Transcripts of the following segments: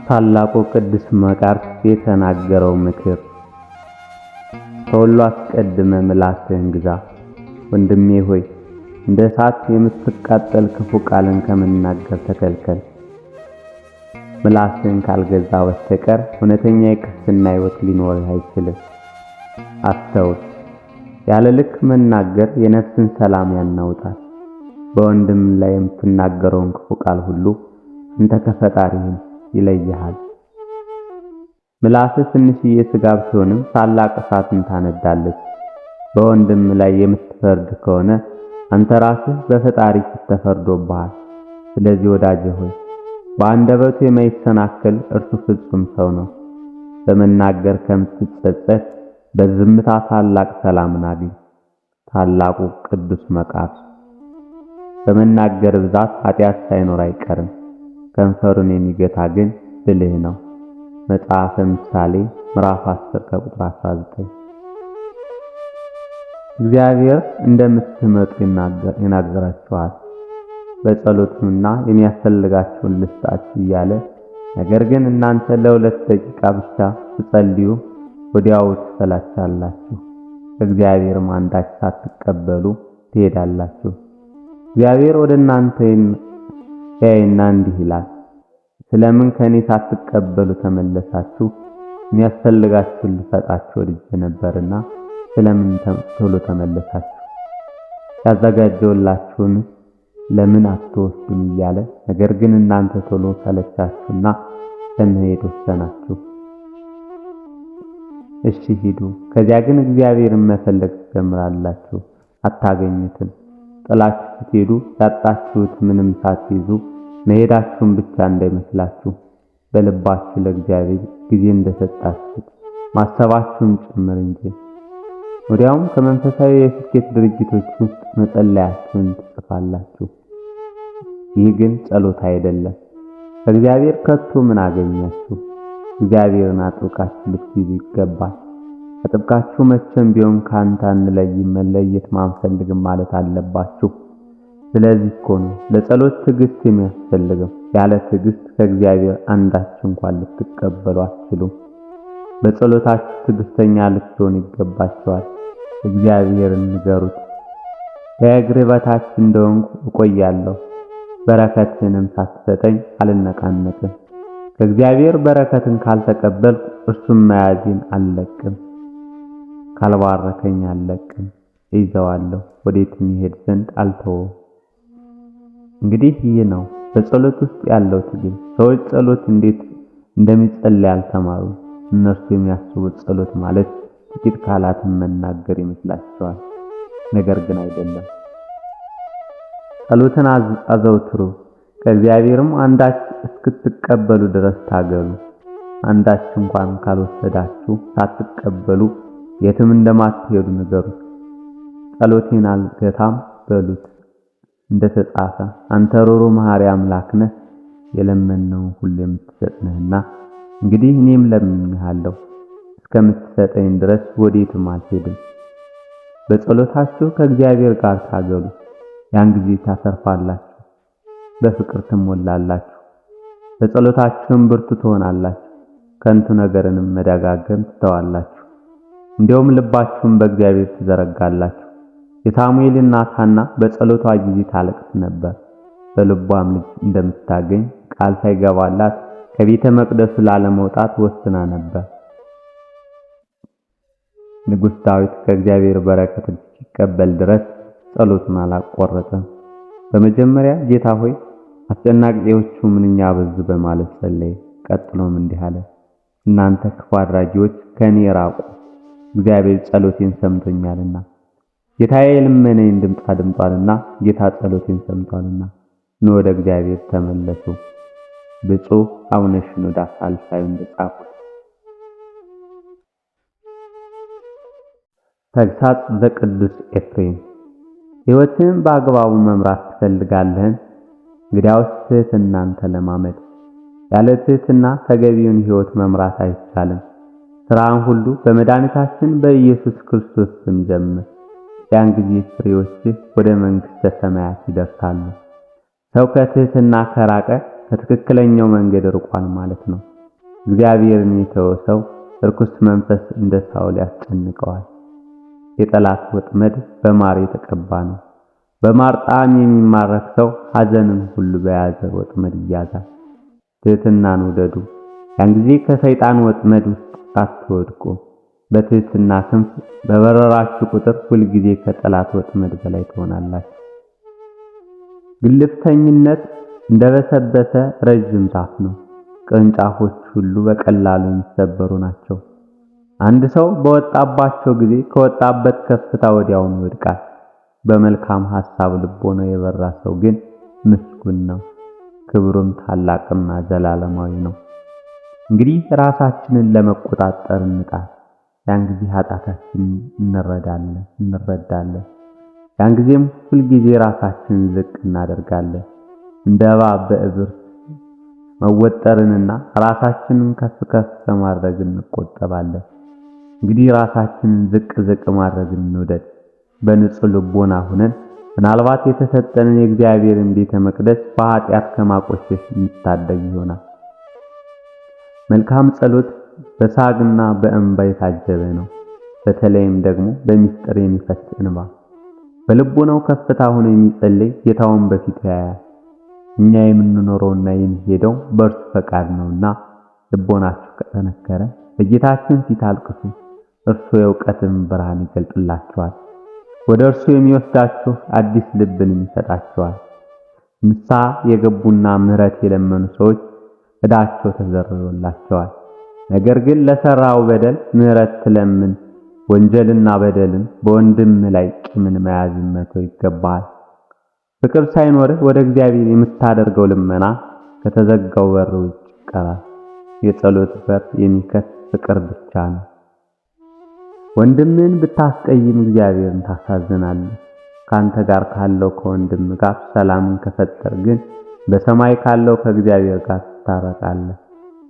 ታላቁ ቅዱስ መቃርስ የተናገረው ምክር። ከሁሉ አስቀድመ ምላስህን ግዛ። ወንድሜ ሆይ እንደ እሳት የምትቃጠል ክፉ ቃልን ከመናገር ተከልከል። ምላስህን ካልገዛ በስተቀር እውነተኛ የክርስትና ሕይወት ሊኖርህ አይችልም። አስተውል። ያለ ልክ መናገር የነፍስን ሰላም ያናውጣል። በወንድም ላይ የምትናገረውን ክፉ ቃል ሁሉ አንተ ከፈጣሪህም ይለይሃል። ምላስህ ትንሽዬ ስጋ ብትሆንም ታላቅ እሳትን ታነዳለች። በወንድም ላይ የምትፈርድ ከሆነ አንተ ራስህ በፈጣሪ ፊት ተፈርዶብሃል። ስለዚህ ወዳጄ ሆይ በአንደበቱ የማይሰናከል እርሱ ፍጹም ሰው ነው። በመናገር ከምትጸጸት በዝምታ ታላቅ ሰላምን አግኝ። ታላቁ ቅዱስ መቃርስ። በመናገር ብዛት ኃጢአት ሳይኖር አይቀርም። ከንፈሩን የሚገታ ግን ብልህ ነው። መጽሐፈ ምሳሌ ምዕራፍ 10 ከቁጥር 19። እግዚአብሔር እንደምትመጡ ይናገራችኋል። በጸሎቱና የሚያስፈልጋችሁን ልስጣችሁ እያለ ነገር ግን እናንተ ለ2 ደቂቃ ብቻ ትጸልዩ ወዲያው ትሰላቻላችሁ። ከእግዚአብሔርም አንዳች ሳትቀበሉ ትሄዳላችሁ። እግዚአብሔር ወደ እናንተ ያይና እንዲህ ይላል፣ ስለምን ከኔ ሳትቀበሉ ተመለሳችሁ? የሚያስፈልጋችሁን ልሰጣችሁ ወድጄ ነበርና ስለምን ቶሎ ተመለሳችሁ? ያዘጋጀሁላችሁን ለምን አትወስዱም እያለ ነገር ግን እናንተ ቶሎ ሰለቻችሁና ለመሄድ ወሰናችሁ። እሺ ሂዱ። ከዚያ ግን እግዚአብሔርን መፈለግ ትጀምራላችሁ፣ አታገኙትም። ጥላችሁ ስትሄዱ ያጣችሁት ምንም ሳትይዙ መሄዳችሁን ብቻ እንዳይመስላችሁ በልባችሁ ለእግዚአብሔር ጊዜ እንደሰጣችሁት ማሰባችሁን ጭምር እንጂ። ወዲያውም ከመንፈሳዊ የስኬት ድርጅቶች ውስጥ መጸለያችሁን ትጽፋላችሁ። ይህ ግን ጸሎት አይደለም። ከእግዚአብሔር ከቶ ምን አገኛችሁ? እግዚአብሔርን አጥብቃችሁ ልትይዙ ይገባል። አጥብቃችሁ መቼም ቢሆን ካንተ አንለይም፣ መለየት ማንፈልግም ማለት አለባችሁ። ስለዚህ እኮ ነው ለጸሎት ትዕግስት የሚያስፈልገው። ያለ ትዕግስት ከእግዚአብሔር አንዳች እንኳን ልትቀበሉ አትችሉም። በጸሎታችሁ ትዕግስተኛ ልትሆኑ ይገባችኋል። እግዚአብሔርን ንገሩት፣ ከእግርህ በታች እንደሆንኩ እቆያለሁ፣ በረከትንም ሳትሰጠኝ አልነቃነቅም። ከእግዚአብሔር በረከትን ካልተቀበልኩ እርሱም መያዜን አልለቅም፣ ካልባረከኝ አልለቅም፣ ይዘዋለሁ፣ ወዴትም ይሄድ ዘንድ አልተወውም። እንግዲህ ይህ ነው በጸሎት ውስጥ ያለው ትግል። ሰዎች ጸሎት እንዴት እንደሚጸለይ አልተማሩም። እነርሱ የሚያስቡት ጸሎት ማለት ጥቂት ቃላትን መናገር ይመስላቸዋል። ነገር ግን አይደለም። ጸሎትን አዘውትሩ፣ ከእግዚአብሔርም አንዳች እስክትቀበሉ ድረስ ታገሉ። አንዳች እንኳን ካልወሰዳችሁ ሳትቀበሉ የትም እንደማትሄዱ ንገሩት። ጸሎቴን አልገታም በሉት። እንደተጻፈ አንተ ሩሩ መሐሪ አምላክ ነህ፣ የለመነውን ሁሉ የምትሰጥ ነህና እንግዲህ እኔም ለምንሃለሁ፣ እስከምትሰጠኝ ድረስ ወዴትም አልሄድም። በጸሎታችሁ ከእግዚአብሔር ጋር ታገሉ። ያን ጊዜ ታሰርፋላችሁ፣ በፍቅር ትሞላላችሁ። በጸሎታችሁም ብርቱ ትሆናላችሁ። ከንቱ ነገርንም መደጋገም ትተዋላችሁ። እንዲያውም ልባችሁን በእግዚአብሔር ትዘረጋላችሁ። የሳሙኤል እናት ሐና በጸሎቷ ጊዜ ታለቅስ ነበር። በልቧም ልጅ እንደምታገኝ ቃል ሳይገባላት ከቤተ መቅደሱ ላለመውጣት ወስና ነበር። ንጉሥ ዳዊት ከእግዚአብሔር በረከት እስኪቀበል ድረስ ጸሎቱን አላቋረጠም። በመጀመሪያ ጌታ ሆይ አስጨናቂዎቹ ምንኛ በዙ በማለት ጸለየ። ቀጥሎም እንዲህ አለ፣ እናንተ ክፉ አድራጊዎች ከኔ ራቁ፣ እግዚአብሔር ጸሎቴን ሰምቶኛልና። ጌታዬ የልመናዬን ድምፅ አድምጧልና፣ ጌታ ጸሎቴን ሰምቷልና። ኑ ወደ እግዚአብሔር ተመለሱ። ብፁዕ አቡነ ሽኖዳ ሳልሳይ እንደጻፉት። ተግሳጽ ዘቅዱስ ኤፍሬም። ሕይወትህን በአግባቡ መምራት ትፈልጋለህን? እንግዲያውስ ትሕትናን ተለማመድ። ያለ ትሕትና ተገቢውን ሕይወት መምራት አይቻልም። ሥራን ሁሉ በመድኃኒታችን በኢየሱስ ክርስቶስ ስም ጀምር። ያን ጊዜ ፍሬዎችህ ወደ መንግሥተ ሰማያት ይደርሳሉ። ሰው ከትሕትና ከራቀ ከትክክለኛው መንገድ ርቋል ማለት ነው። እግዚአብሔርን የተወ ሰው ርኩስ መንፈስ እንደ ሳውል ያስጨንቀዋል። የጠላት ወጥመድ በማር የተቀባ ነው። በማር ጣዕም የሚማረክ ሰው ሐዘንን ሁሉ በያዘ ወጥመድ ይያዛል። ትሕትናን ውደዱ፣ ያን ጊዜ ከሰይጣን ወጥመድ ውስጥ አትወድቁ። በትሕትና ክንፍ በበረራችሁ ቁጥር ሁልጊዜ ከጠላት ወጥመድ በላይ ትሆናላችሁ። ግልፍተኝነት እንደበሰበሰ ረጅም ዛፍ ነው። ቅርንጫፎች ሁሉ በቀላሉ የሚሰበሩ ናቸው። አንድ ሰው በወጣባቸው ጊዜ ከወጣበት ከፍታ ወዲያውኑ ይወድቃል። በመልካም ሐሳብ ልቦናው የበራ ሰው ግን ምስጉን ነው፣ ክብሩም ታላቅና ዘላለማዊ ነው። እንግዲህ ራሳችንን ለመቆጣጠር እንጣር። ያን ጊዜ ኃጢአታችንን እንረዳለን። ያን ጊዜም ሁልጊዜ ራሳችንን ዝቅ እናደርጋለን። እንደ እባብ በእብር መወጠርንና ራሳችንን ከፍ ከፍ ከማድረግ እንቆጠባለን። እንግዲህ ራሳችንን ዝቅ ማድረግ እንውደድ። በንጹህ ልቦና ሆነን ምናልባት የተሰጠንን የእግዚአብሔርን ቤተ መቅደስ በኃጢአት ከማቆሸሽ እንታደግ ይሆናል። መልካም ጸሎት በሳግና በእንባ የታጀበ ነው። በተለይም ደግሞ በሚስጥር የሚፈስ እንባ። በልቦናው ከፍታ ሆኖ የሚጸልይ ጌታውን በፊቱ ያያል። እኛ የምንኖረውና የሚሄደው በእርሱ ፈቃድ ነውና ልቦናችሁ ከጠነከረ በጌታችን ፊት አልቅሱ። እርሱ የእውቀትን ብርሃን ይገልጥላችኋል። ወደ እርሱ የሚወስዳችሁ አዲስ ልብን ይሰጣችኋል። ንስሐ የገቡና ምሕረት የለመኑ ሰዎች ዕዳቸው ተዘርሮላቸዋል። ነገር ግን ለሰራው በደል ምሕረት ትለምን ወንጀልና በደልን በወንድም ላይ ቂምን መያዝን መተው ይገባል። ፍቅር ሳይኖርህ ወደ እግዚአብሔር የምታደርገው ልመና ከተዘጋው በር ውጭ ይቀራል። የጸሎት በር የሚከፍት ፍቅር ብቻ ነው። ወንድምን ብታስቀይም እግዚአብሔርን ታሳዝናለህ። ካንተ ጋር ካለው ከወንድም ጋር ሰላምን ከፈጠር ግን በሰማይ ካለው ከእግዚአብሔር ጋር ትታረቃለህ።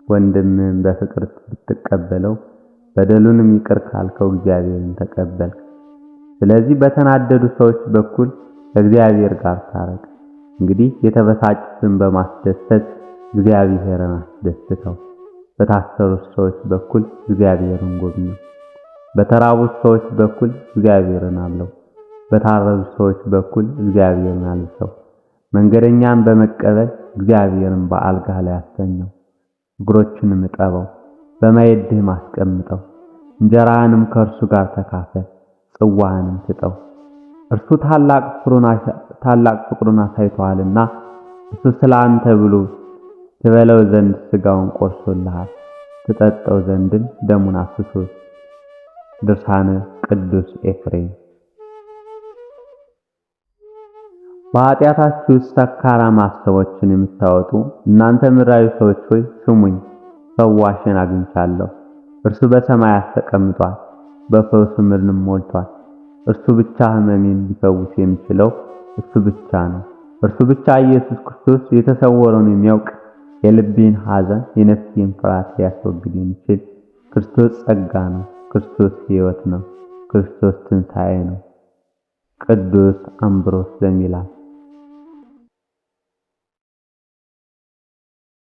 ወንድምን በፍቅር ብትቀበለው በደሉንም ይቅር ካልከው እግዚአብሔርን ተቀበልክ። ስለዚህ በተናደዱ ሰዎች በኩል ከእግዚአብሔር ጋር ታረቅ። እንግዲህ የተበሳጩትን በማስደሰት እግዚአብሔርን አስደስተው። በታሰሩት ሰዎች በኩል እግዚአብሔርን ጎብኘው። በተራቡት ሰዎች በኩል እግዚአብሔርን አብለው። በታረዙት ሰዎች በኩል እግዚአብሔርን አልብሰው። መንገደኛን በመቀበል እግዚአብሔርን በአልጋህ ላይ አስተኛው። እግሮቹንም እጠበው፣ በማዕድህም አስቀምጠው። እንጀራህንም ከእርሱ ጋር ተካፈል፣ ጽዋህንም ስጠው። እርሱ ታላቅ ፍቅሩን አሳይቶሃልና እሱ ስላንተ ብሎ ትበለው ዘንድ ሥጋውን ቆርሶልሃል፣ ትጠጣው ዘንድም ደሙን አፍስሶት። ድርሳነ ቅዱስ ኤፍሬም። በኃጢአታችሁ ሰካራም ሐሳቦችን የምታወጡ እናንተ ምድራዊ ሰዎች ሆይ ስሙኝ፣ ፈዋሽን አግኝቻለሁ። እርሱ በሰማያት ተቀምጧል፣ በፈውሱ ምድርን ሞልቷል። እርሱ ብቻ ሕመሜን ሊፈውስ የሚችለው እሱ ብቻ ነው። እርሱ ብቻ ኢየሱስ ክርስቶስ የተሰወረውን የሚያውቅ የልቤን ሐዘን የነፍሴን ፍርሃት ሊያስወግድ የሚችል ክርስቶስ ጸጋ ነው። ክርስቶስ ሕይወት ነው። ክርስቶስ ትንሣኤ ነው። ቅዱስ አምብሮስ ዘሚላስ